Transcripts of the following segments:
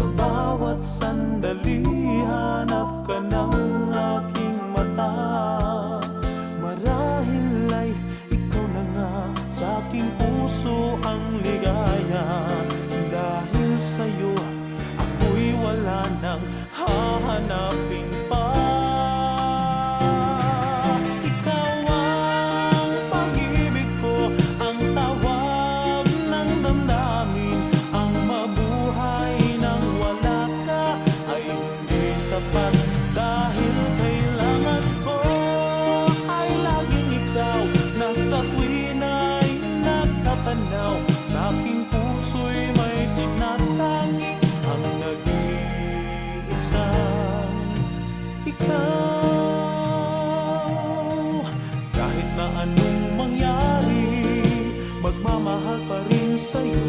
Sa bawat sandali, hanap ka ng aking mata. Marahil ay ikaw na nga, sa aking puso ang ligaya. Dahil sa'yo, ako'y wala nang hahanapin pa. Ikaw ang pag-ibig ko, ang tawag ng damdamin. Ang mabuhay nang wala ka ay hindi sapat. Dahil kailangan ko ay laging ikaw, na sa tuwina'y natatanaw. Sa aking puso'y may tinatangi ang nag-iisang ikaw. Kahit na anong mangyari, magmamahal pa rin sa'yo.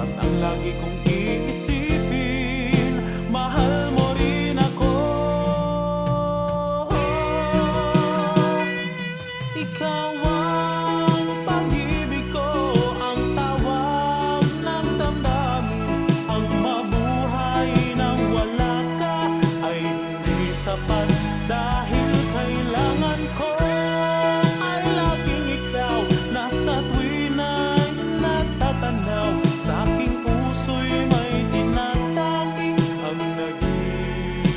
At ang lagi kong iisipin, mahal mo rin ako. Ikaw ang pag-ibig ko, ang tawag ng damdamin. Ang mabuhay nang wala ka ay hindi sapat. Dahil kailangan ko ay laging ikaw, na sa tuwina'y natatanaw. Sa aking puso'y may tinatangi ang nag-iisang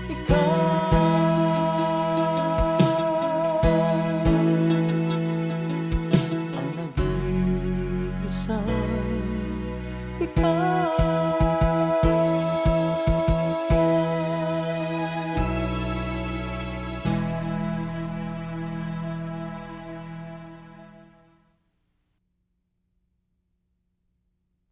ikaw. Ang nag-iisang ikaw.